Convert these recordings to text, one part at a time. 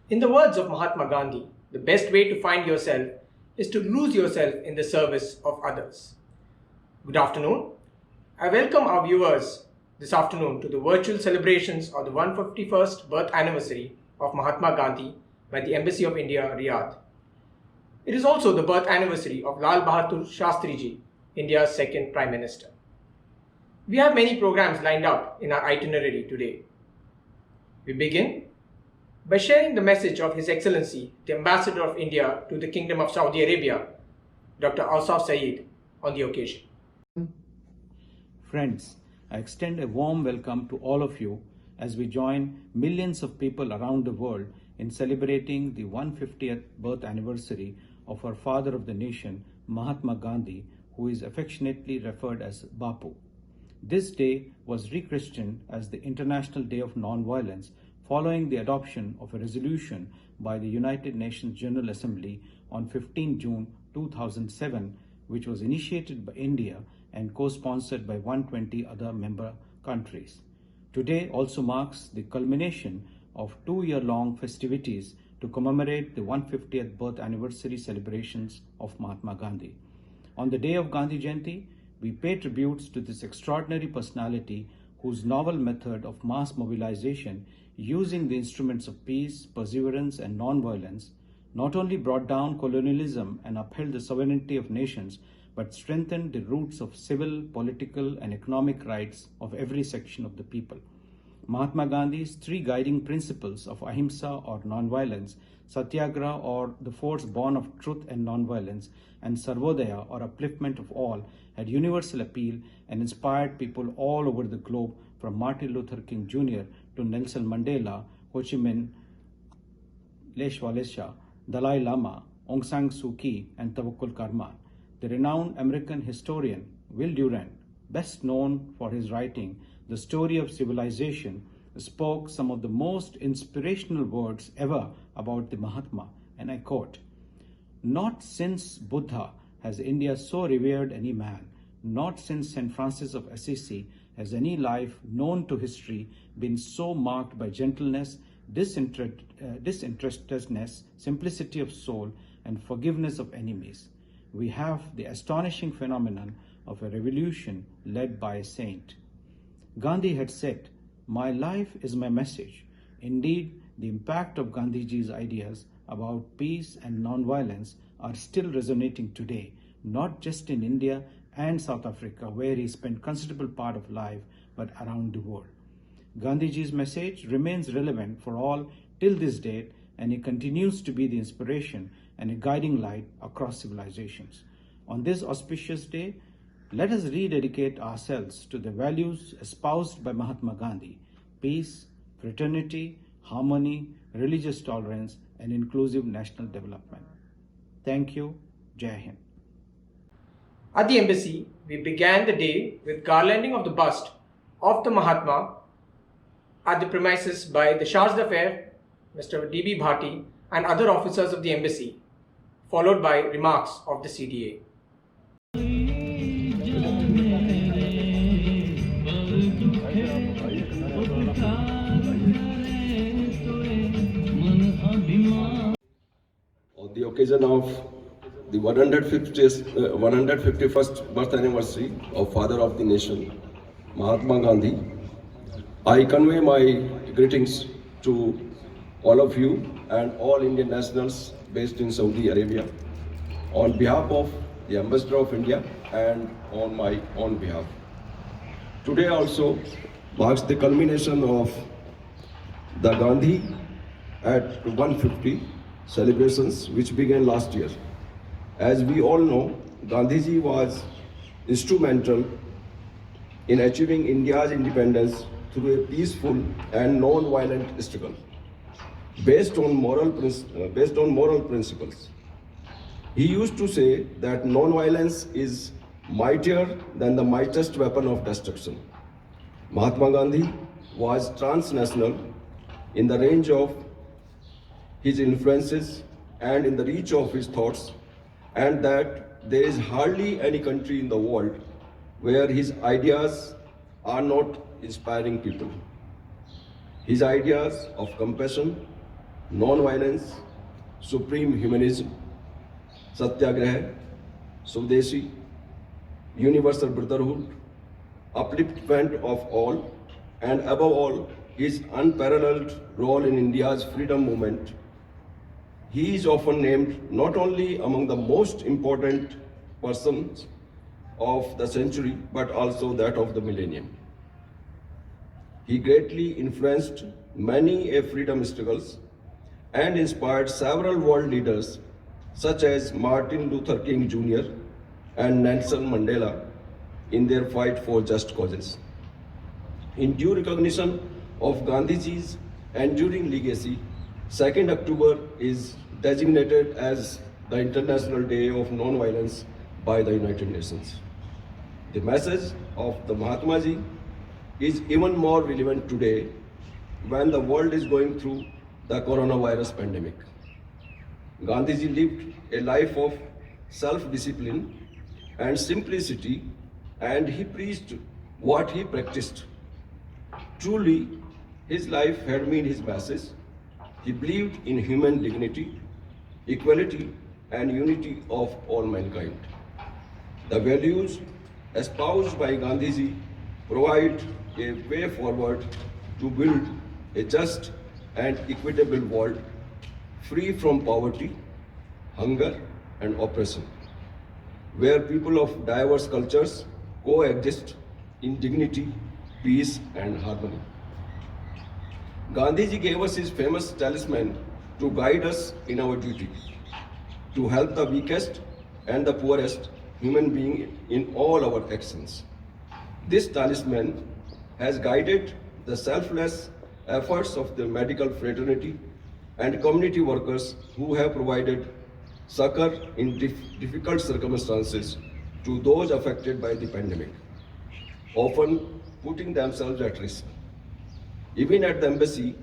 In the words of Mahatma Gandhi, the best way to find yourself is to lose yourself in the service of others. Good afternoon. I welcome our viewers this afternoon to the virtual celebrations of the 151st birth anniversary of Mahatma Gandhi by the Embassy of India, Riyadh. It is also the birth anniversary of Lal Bahadur Shastriji, India's second Prime Minister. We have many programs lined up in our itinerary today. We begin by sharing the message of His Excellency, the Ambassador of India to the Kingdom of Saudi Arabia, Dr. Awsaf Saeed, on the occasion. Friends, I extend a warm welcome to all of you as we join millions of people around the world in celebrating the 150th birth anniversary of our father of the nation, Mahatma Gandhi, who is affectionately referred as Bapu. This day was rechristened as the International Day of Nonviolence following the adoption of a resolution by the United Nations General Assembly on 15 June 2007, which was initiated by India and co-sponsored by 120 other member countries. Today also marks the culmination of 2-year-long festivities to commemorate the 150th birth anniversary celebrations of Mahatma Gandhi. On the day of Gandhi Jayanti, we pay tributes to this extraordinary personality whose novel method of mass mobilization using the instruments of peace, perseverance, and non-violence not only brought down colonialism and upheld the sovereignty of nations, but strengthened the roots of civil, political, and economic rights of every section of the people. Mahatma Gandhi's 3 guiding principles of ahimsa or non-violence, satyagraha or the force born of truth and non-violence, and sarvodaya or upliftment of all had universal appeal and inspired people all over the globe, from Martin Luther King Jr. to Nelson Mandela, Ho Chi Minh, Lech Walesa, Dalai Lama, Aung San Suu Kyi, and Tawakkul Karman. The renowned American historian Will Durant, best known for his writing The Story of Civilization, spoke some of the most inspirational words ever about the Mahatma, and I quote, "Not since Buddha has India so revered any man, not since St. Francis of Assisi has any life known to history been so marked by gentleness, disinterestedness, simplicity of soul, and forgiveness of enemies. We have the astonishing phenomenon of a revolution led by a saint." Gandhi had said, "My life is my message." Indeed, the impact of Gandhiji's ideas about peace and non-violence are still resonating today, not just in India and South Africa, where he spent considerable part of life, but around the world. Gandhiji's message remains relevant for all till this date, and he continues to be the inspiration and a guiding light across civilizations. On this auspicious day, let us rededicate ourselves to the values espoused by Mahatma Gandhi: peace, fraternity, harmony, religious tolerance, and inclusive national development. Thank you. Jai Hind. At the embassy, we began the day with garlanding of the bust of the Mahatma at the premises by the Charge d'Affaires, Mr. D.B. Bhati, and other officers of the embassy, followed by remarks of the CDA. On the occasion of the 151st birth anniversary of Father of the Nation, Mahatma Gandhi, I convey my greetings to all of you and all Indian nationals based in Saudi Arabia on behalf of the Ambassador of India and on my own behalf. Today also marks the culmination of the Gandhi at 150 celebrations which began last year. As we all know, Gandhiji was instrumental in achieving India's independence through a peaceful and non-violent struggle based on moral principles. He used to say that non-violence is mightier than the mightiest weapon of destruction. Mahatma Gandhi was transnational in the range of his influences and in the reach of his thoughts, and that there is hardly any country in the world where his ideas are not inspiring people. His ideas of compassion, non-violence, supreme humanism, satyagraha, Swadeshi, universal brotherhood, upliftment of all, and above all, his unparalleled role in India's freedom movement. He is often named not only among the most important persons of the century, but also that of the millennium. He greatly influenced many freedom struggles and inspired several world leaders such as Martin Luther King Jr. and Nelson Mandela in their fight for just causes. In due recognition of Gandhiji's enduring legacy, 2nd October is designated as the International Day of Non-Violence by the United Nations. The message of the Mahatma Ji is even more relevant today when the world is going through the coronavirus pandemic. Gandhiji lived a life of self-discipline and simplicity, and he preached what he practiced. Truly, his life had been his message. He believed in human dignity, equality, and unity of all mankind. The values espoused by Gandhiji provide a way forward to build a just and equitable world free from poverty, hunger, and oppression, where people of diverse cultures coexist in dignity, peace, and harmony. Gandhiji gave us his famous talisman to guide us in our duty, to help the weakest and the poorest human being in all our actions. This talisman has guided the selfless efforts of the medical fraternity and community workers who have provided succor in difficult circumstances to those affected by the pandemic, often putting themselves at risk. Even at the embassy,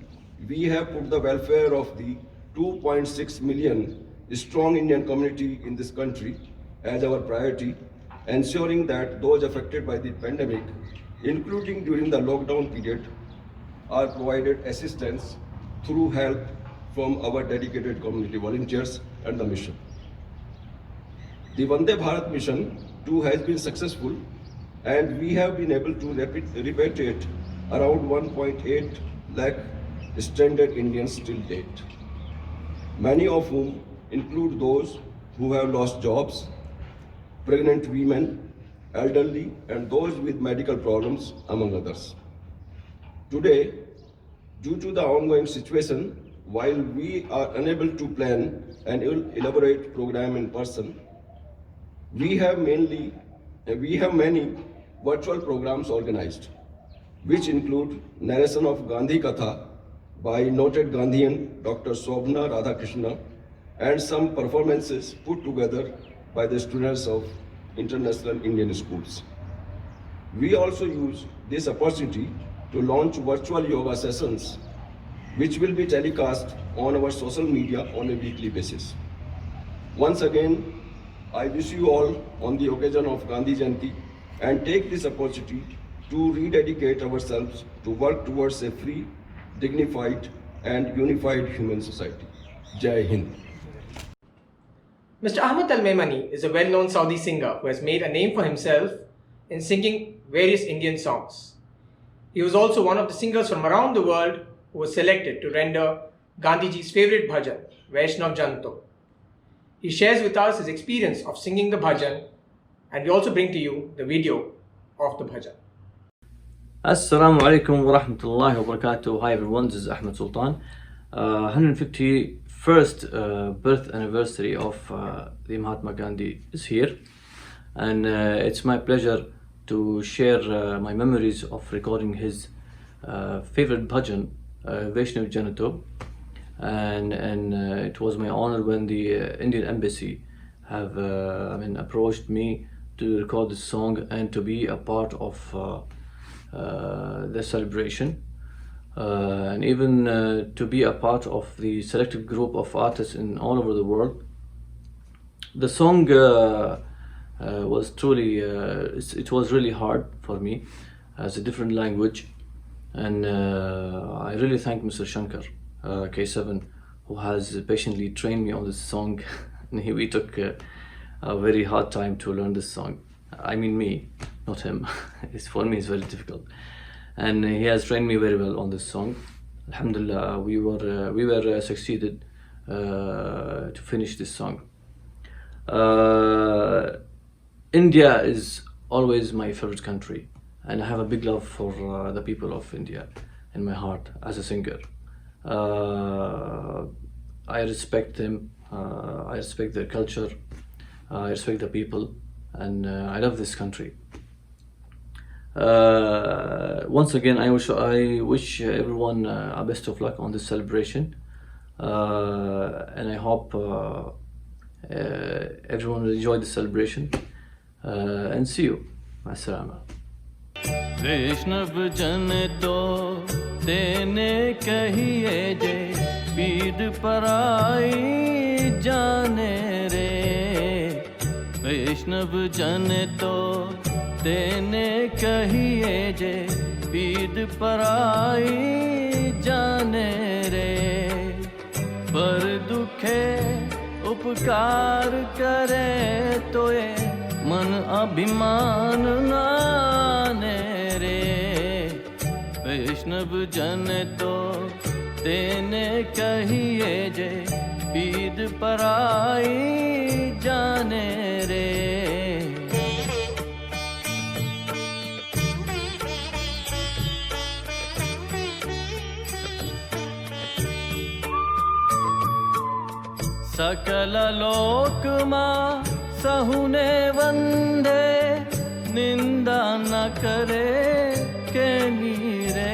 we have put the welfare of the 2.6 million strong Indian community in this country as our priority, ensuring that those affected by the pandemic, including during the lockdown period, are provided assistance through help from our dedicated community volunteers and the mission. The Vande Bharat mission too has been successful, and we have been able to repatriate around 1.8 lakh stranded Indians till date, many of whom include those who have lost jobs, pregnant women, elderly, and those with medical problems, among others. Today, due to the ongoing situation, while we are unable to plan an elaborate program in person, we have many virtual programs organized, which include narration of Gandhi Katha by noted Gandhian Dr. Sobhna Radhakrishna, and some performances put together by the students of international Indian schools. We also use this opportunity to launch virtual yoga sessions, which will be telecast on our social media on a weekly basis. Once again, I wish you all on the occasion of Gandhi Jayanti and take this opportunity to rededicate ourselves to work towards a free, dignified, and unified human society. Jai Hind. Mr. Ahmed Al-Memani is a well-known Saudi singer who has made a name for himself in singing various Indian songs. He was also one of the singers from around the world who was selected to render Gandhiji's favorite bhajan, Vaishnav Jan To. He shares with us his experience of singing the bhajan, and we also bring to you the video of the bhajan. Assalamu alaikum wa rahmatullahi wa barakatuh. Hi everyone, this is Ahmed Sultan. 151st birth anniversary of the Mahatma Gandhi is here, and it's my pleasure to share my memories of recording his favorite bhajan, Vaishnav Jan To, and it was my honor when the Indian Embassy have approached me to record this song and to be a part of the celebration, and even to be a part of the selected group of artists in all over the world. The song was truly, it was really hard for me as a different language, and I really thank Mr. Shankar K7 who has patiently trained me on this song. We took a very hard time to learn this song. I mean me, not him. For me it's very difficult. And he has trained me very well on this song. Alhamdulillah, we were succeeded to finish this song. India is always my favorite country, and I have a big love for the people of India in my heart as a singer. I respect them, I respect their culture, I respect the people, and I love this country. Once again, I wish everyone best of luck on this celebration, and I hope everyone will enjoy the celebration, and see you. As-salama. वैष्णव जन तो तेने कहिए जे पीर पराई जाने रे। वैष्णव जन तो तेने कहिए जे पीर पराई जाने रे। पर दुखे उपकार करे तो ये मन अभिमान नाने रे। वैष्णव जन तो तेने कहिए जे पीर पराई जाने रे। सकल लोक मां सहुने वंदे निंदा न करे के नीरे।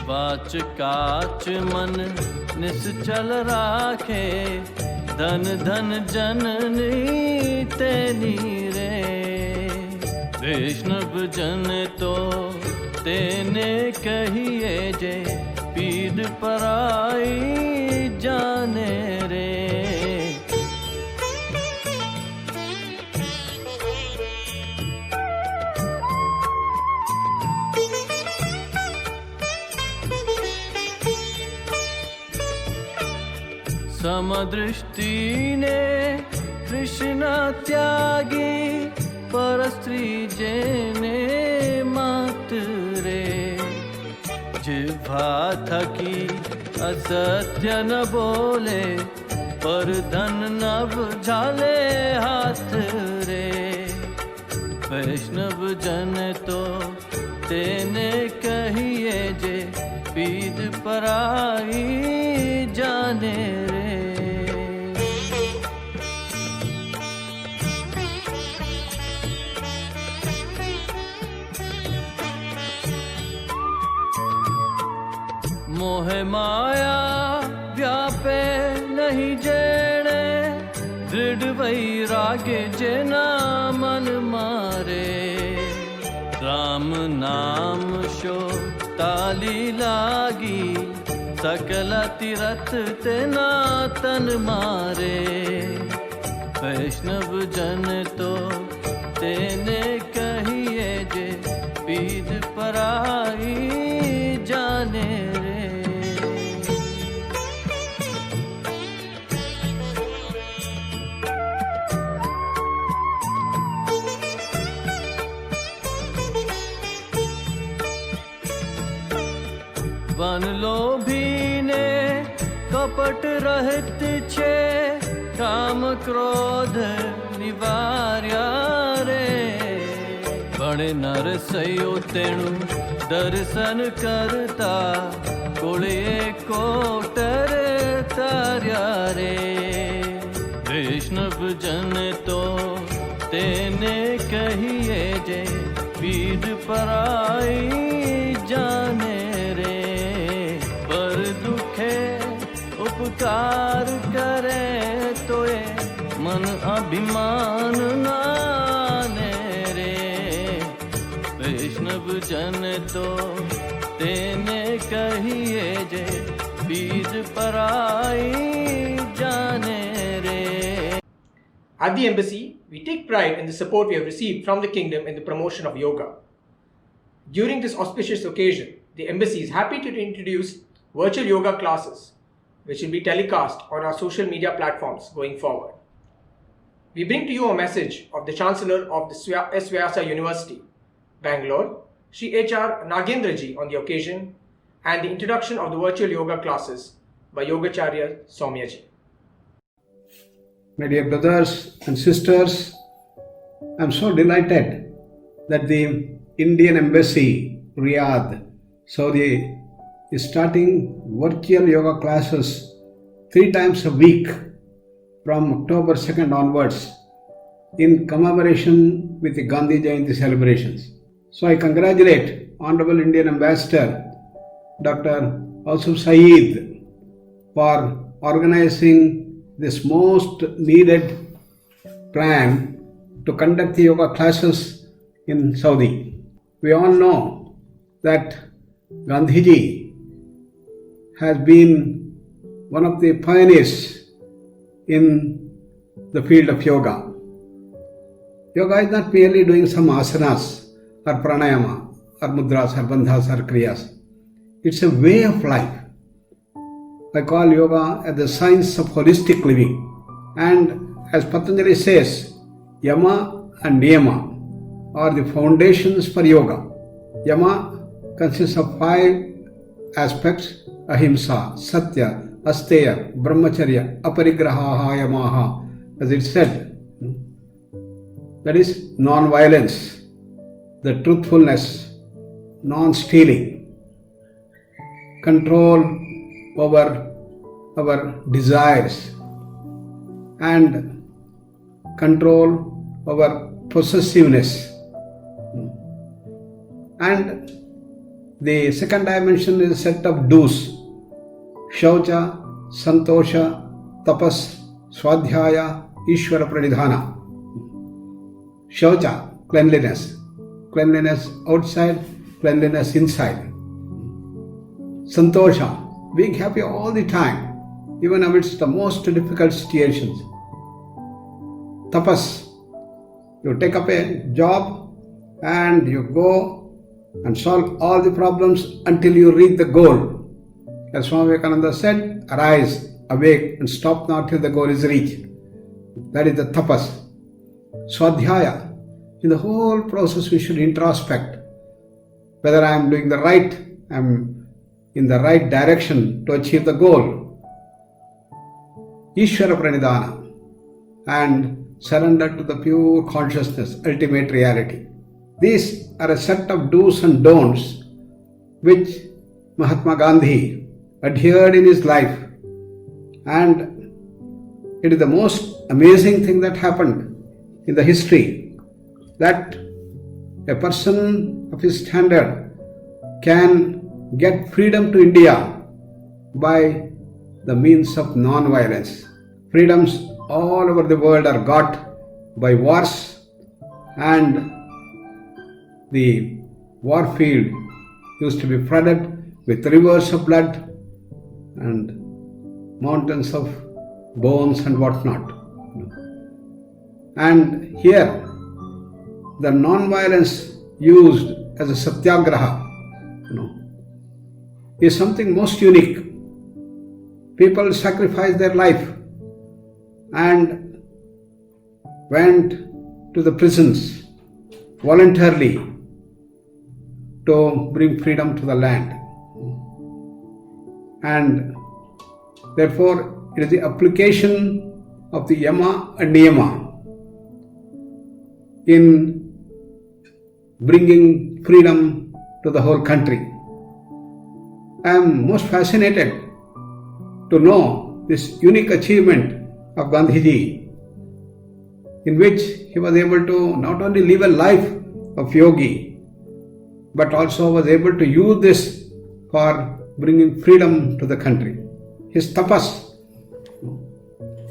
वाच काच मन निश्चल राखे धन धन जननी तेनी रे। वैष्णव जन तो तेने कहिए जे पीर पराई जाने रे। समदृष्टि ने कृष्ण त्यागी पर स्त्री जेने मात रे। जिह्वा थकी असत्य न बोले पर धन नव झाले हाथ रे। वैष्णव जन तो तेने कहिए जे पीर पराई जाने रे। मोह माया व्यापे नहीं जेणे दृढ़ वैराग्य जेना मन मारे। राम नाम शो ताली लागी सकल तीरथ तेना तन मारे। वैष्णव जन तो तेने कहिए जे पीर पराई जाने रे। वन लोभी ने कपट रहित छे काम क्रोध निवार्या रे। बड़े नर सयो तेणु दर्शन करता कोळे कोटर तार्या रे। वैष्णव जन तो तेने कहिए जे पीर पराई जाने रे। पर दुखे उपकार करे तो ये मन अभिमान नाने रे। वैष्णव जन तो तेने कहिए जे पीर पराई जाने रे। At the embassy, we take pride in the support we have received from the kingdom in the promotion of yoga. During this auspicious occasion, the embassy is happy to introduce virtual yoga classes which will be telecast on our social media platforms going forward. We bring to you a message of the Chancellor of the S. Vyasa University, Bangalore, Shri H.R. Nagendraji on the occasion, and the introduction of the virtual yoga classes by Yogacharya Soumyaji. My dear brothers and sisters, I am so delighted that the Indian Embassy, Riyadh, Saudi, is starting virtual yoga classes 3 times a week from October 2nd onwards in commemoration with the Gandhi Jayanti celebrations. So I congratulate Honorable Indian Ambassador Dr. Ausuf Saeed for organizing this most needed plan to conduct the yoga classes in Saudi. We all know that Gandhiji has been one of the pioneers in the field of yoga. Yoga is not merely doing some asanas or pranayama or mudras or bandhas or kriyas. It's a way of life. I call yoga as the science of holistic living. And as Patanjali says, Yama and Niyama are the foundations for yoga. Yama consists of 5 aspects: ahimsa, satya, asteya, brahmacharya, aparigraha, yamaha, as it said. That is non-violence, the truthfulness, non-stealing, control over our desires, and control over possessiveness. And the second dimension is a set of do's: shaucha, santosha, tapas, swadhyaya, ishvara pranidhana. Shaucha, cleanliness. Cleanliness outside, cleanliness inside. Santosha, being happy all the time, even amidst the most difficult situations. Tapas, you take up a job and you go and solve all the problems until you reach the goal. As Swami Vivekananda said, arise, awake, and stop not till the goal is reached. That is the tapas. Swadhyaya, in the whole process we should introspect whether I am doing the right, I am in the right direction to achieve the goal. Ishvara pranidhana, and surrender to the pure consciousness, ultimate reality. These are a set of do's and don'ts which Mahatma Gandhi adhered in his life, and it is the most amazing thing that happened in the history, that a person of his standard can get freedom to India by the means of non-violence. Freedoms all over the world are got by wars, and the war field used to be flooded with rivers of blood and mountains of bones and whatnot. And here, the non-violence used as a satyagraha, is something most unique. People sacrificed their life and went to the prisons voluntarily to bring freedom to the land. And therefore, it is the application of the Yama and Niyama in bringing freedom to the whole country. I am most fascinated to know this unique achievement of Gandhiji, in which he was able to not only live a life of yogi, but also was able to use this for bringing freedom to the country. His tapas,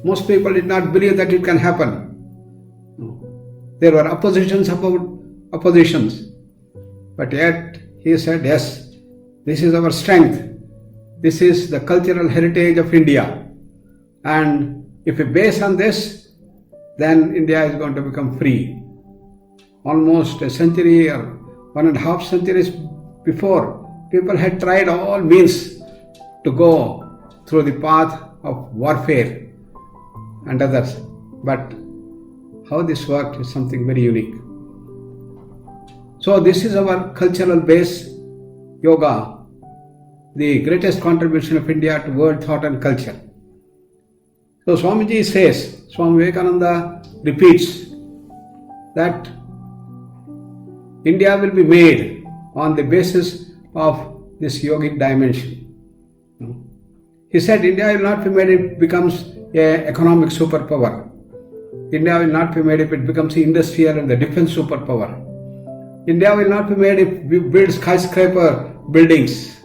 most people did not believe that it can happen. There were oppositions about oppositions, but yet he said, yes, this is our strength. This is the cultural heritage of India. And if we base on this, then India is going to become free. Almost a century or 1.5 centuries before, people had tried all means to go through the path of warfare and others. But how this worked is something very unique. So this is our cultural base, yoga, the greatest contribution of India to world thought and culture. So Swamiji says, Swami Vivekananda repeats that India will be made on the basis of this yogic dimension. He said India will not be made if it becomes an economic superpower. India will not be made if it becomes the industrial and the defense superpower. India will not be made if we build skyscraper buildings.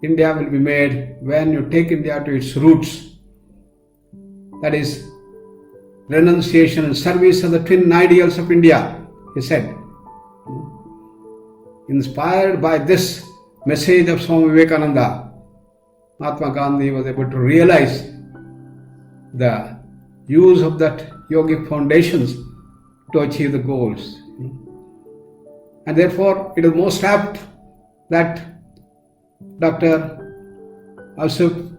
India will be made when you take India to its roots. That is renunciation and service of the twin ideals of India, he said. Inspired by this message of Swami Vivekananda, Mahatma Gandhi was able to realize the use of that yogic foundations to achieve the goals. And therefore, it is most apt that Dr. Asif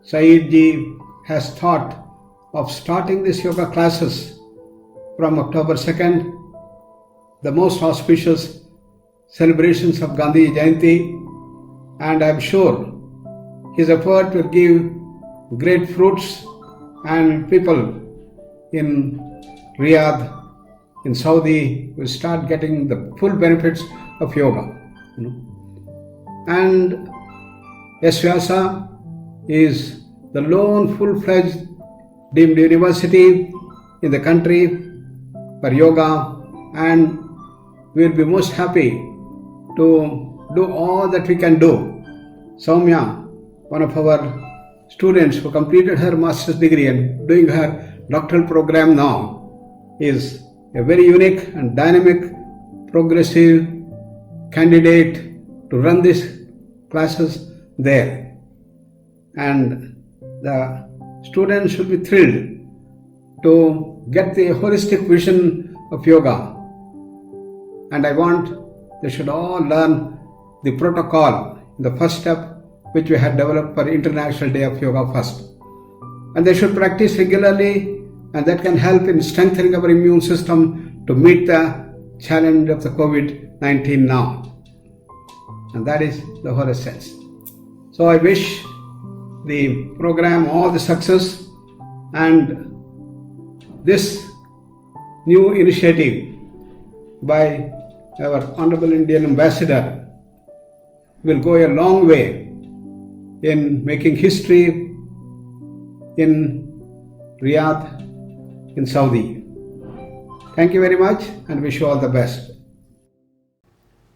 Saeed ji has thought of starting these yoga classes from October 2nd, the most auspicious celebrations of Gandhi Jayanti, and I am sure his effort will give great fruits and people in Riyadh, in Saudi, will start getting the full benefits of yoga. And Vyasa is the lone full-fledged deemed university in the country for yoga, and we will be most happy to do all that we can do. Soumya, one of our students who completed her master's degree and doing her doctoral program now, is a very unique and dynamic, progressive candidate to run these classes there. And the students should be thrilled to get the holistic vision of yoga. And I want they should all learn the protocol, the first step which we had developed for International Day of Yoga first. And they should practice regularly, and that can help in strengthening our immune system to meet the challenge of the COVID-19 now. And that is the whole essence. So I wish the program all the success, and this new initiative by our Honorable Indian Ambassador will go a long way in making history in Riyadh, in Saudi. Thank you very much and wish you all the best.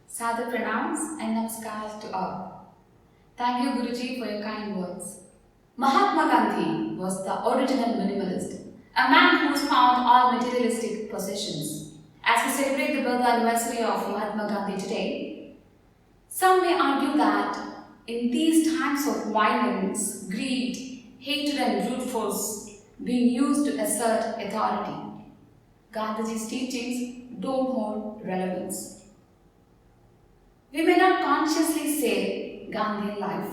Sadhu pranams and namaskar to all. Thank you Guruji for your kind words. Mahatma Gandhi was the original minimalist, a man who found all materialistic possessions. As we celebrate the birth anniversary of Mahatma Gandhi today, some may argue that in these times of violence, greed, hatred and brute force being used to assert authority, Gandhiji's teachings don't hold relevance. We may not consciously say Gandhian life,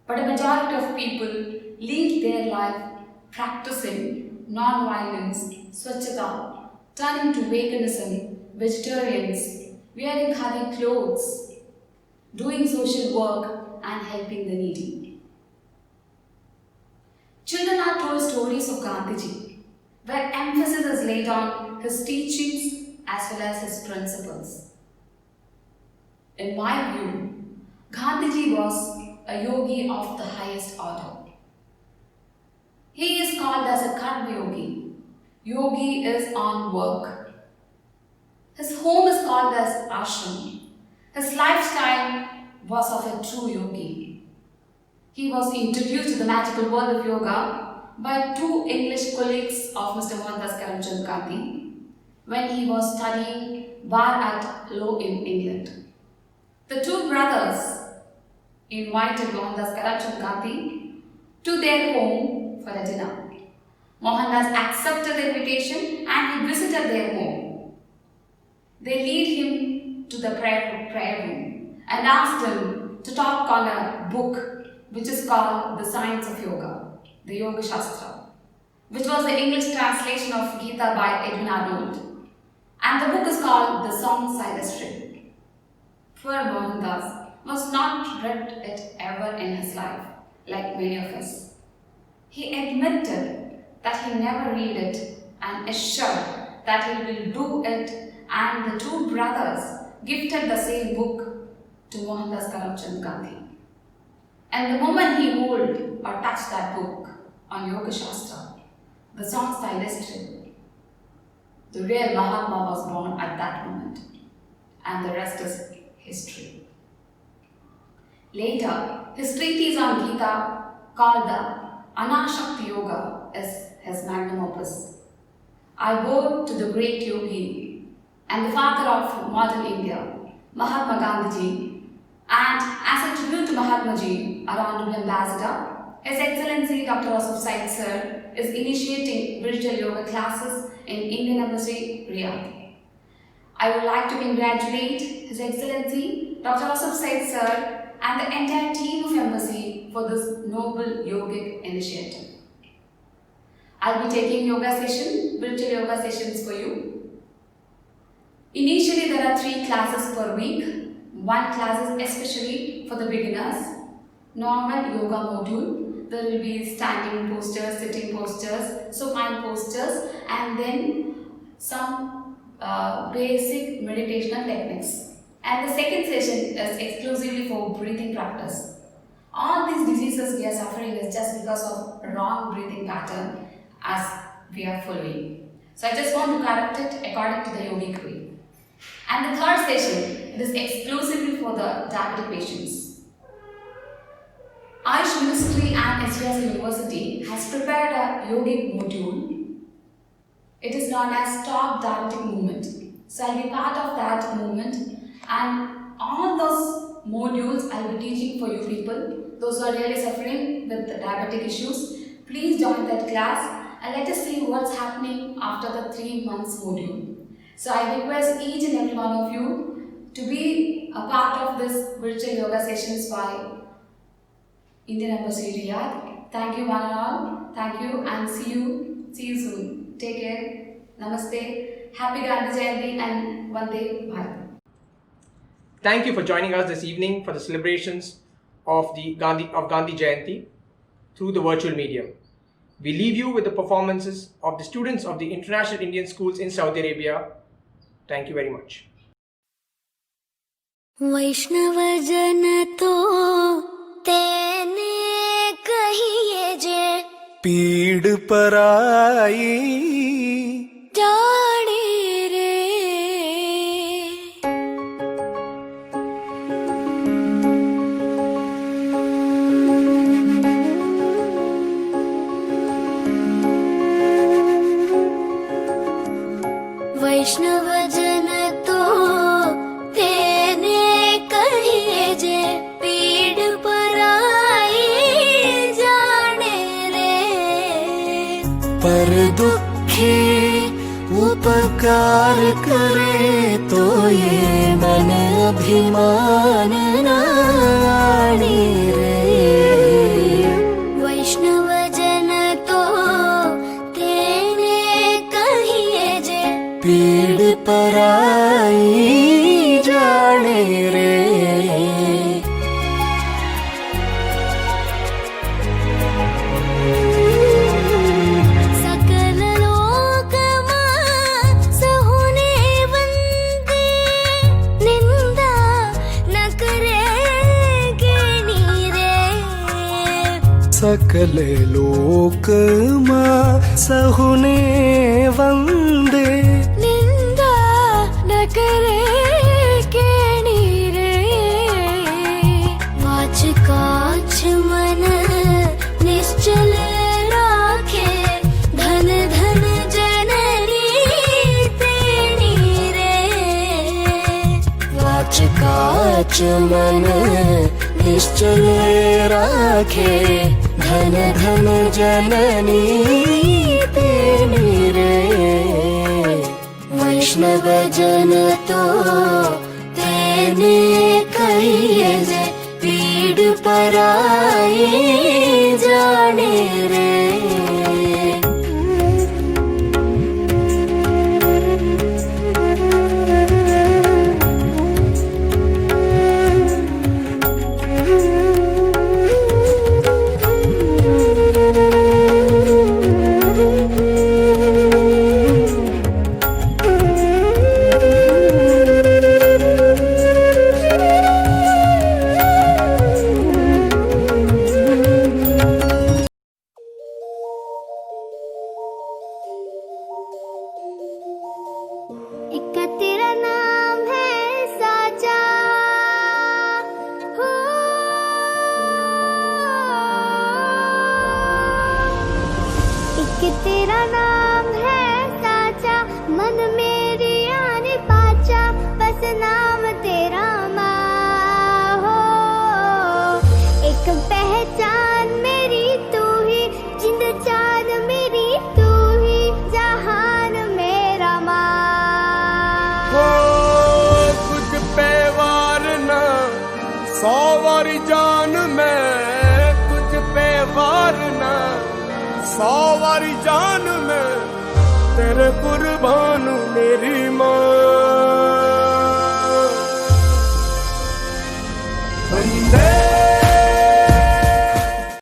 but a majority of people lead their life practicing non-violence, swachhata, turning to veganism, vegetarians, wearing khadi clothes, doing social work and helping the needy. Children are told stories of Gandhiji, where emphasis is laid on his teachings as well as his principles. In my view, Gandhiji was a yogi of the highest order. He is called as a karma yogi. Yogi is on work. His home is called as ashram. His lifestyle was of a true yogi. He was introduced to the magical world of yoga by two English colleagues of Mr. Mohandas Karamchand Gandhi when he was studying bar at law in England. The two brothers invited Mohandas Karamchand Gandhi to their home for a dinner. Mohandas accepted the invitation and he visited their home. They lead him to the prayer room and asked him to talk on a book which is called The Science of Yoga, the Yoga Shastra, which was the English translation of Gita by Edwin Arnold. And the book is called The Songs I Illustrate. Poor Mohandas must not read it ever in his life, like many of us. He admitted that he never read it and assured that he will do it, and the two brothers gifted the same book to Mohandas Karamchand Gandhi. And the moment he hold or touched that book on Yoga Shastra, the songs I listed, the real Mahatma was born at that moment, and the rest is history. Later, his treatise on Gita, called the Anashakti Yoga, is his magnum opus. I bow to the great yogi and the father of modern India, Mahatma Gandhiji, and as a tribute to Mahatma Ji, our Honorable Ambassador, His Excellency Dr. Asif Said Sir is initiating virtual yoga classes in Indian Embassy, Riyadh. I would like to congratulate His Excellency Dr. Asif Said Sir and the entire team of Embassy for this noble yogic initiative. I'll be taking virtual yoga sessions for you. Initially, there are 3 classes per week. One class is especially for the beginners, normal yoga module. There will be standing postures, sitting postures, supine postures, and then some basic meditational techniques. And the second session is exclusively for breathing practice. All these diseases we are suffering is just because of wrong breathing pattern as we are following. So I just want to correct it according to the yogic way. And the third session is exclusively for the diabetic patients. Ayush Ministry and SVS University has prepared a yogic module. It is known as Stop Diabetic Movement. So I'll be part of that movement, and all those modules I'll be teaching for you people, those who are really suffering with diabetic issues. Please join that class and let us see what's happening after the 3 months module. So I request each and every one of you to be a part of this virtual yoga sessions by Indian Embassy Riyadh. Thank you one and all. Thank you and see you soon. Take care. Namaste. Happy Gandhi Jayanti and Vande Bharat. Thank you for joining us this evening for the celebrations of Gandhi Jayanti through the virtual medium. We leave you with the performances of the students of the International Indian Schools in Saudi Arabia. Thank you very much. वैष्णव जन तो तेने कहिए जे पीड़ पराई जाने रे वैष्णव जन तो तेने कहिए जे पीड़ पराई जाने रे पर दुखी उपकार करे तो ये मन अभिमान नानी रे वैष्णव जन तो तेने कहिए जे पीड़ पराई जाने रे सकल लोक मां सहुने वंदे निंदा न करेगे नीरे सकल लोक मां सहुने वंदे निंदा न करेगे नीरे वाच काच मन निश्चल राखे धन धन जननी तेनी रे वाच काच मन निश्चल राखे धन धन जननी तेनी रे वैष्णव जन तो तेने कहिए जे पीड़ पराई जाने रे। एक तेरा नाम है साचा, हो एक तेरा नाम है साचा, मन मेरी आने पाचा, बस नाम तेरा माँ हो। एक पहचान मेरी तू ही, जिंद चांद मेरी तू ही, जहान मेरा माँ। कुछ पे वार ना 100 वारी जान में, कुछ पे वार ना 100 वारी जान में, तेरे कुर्बान मेरी माँ।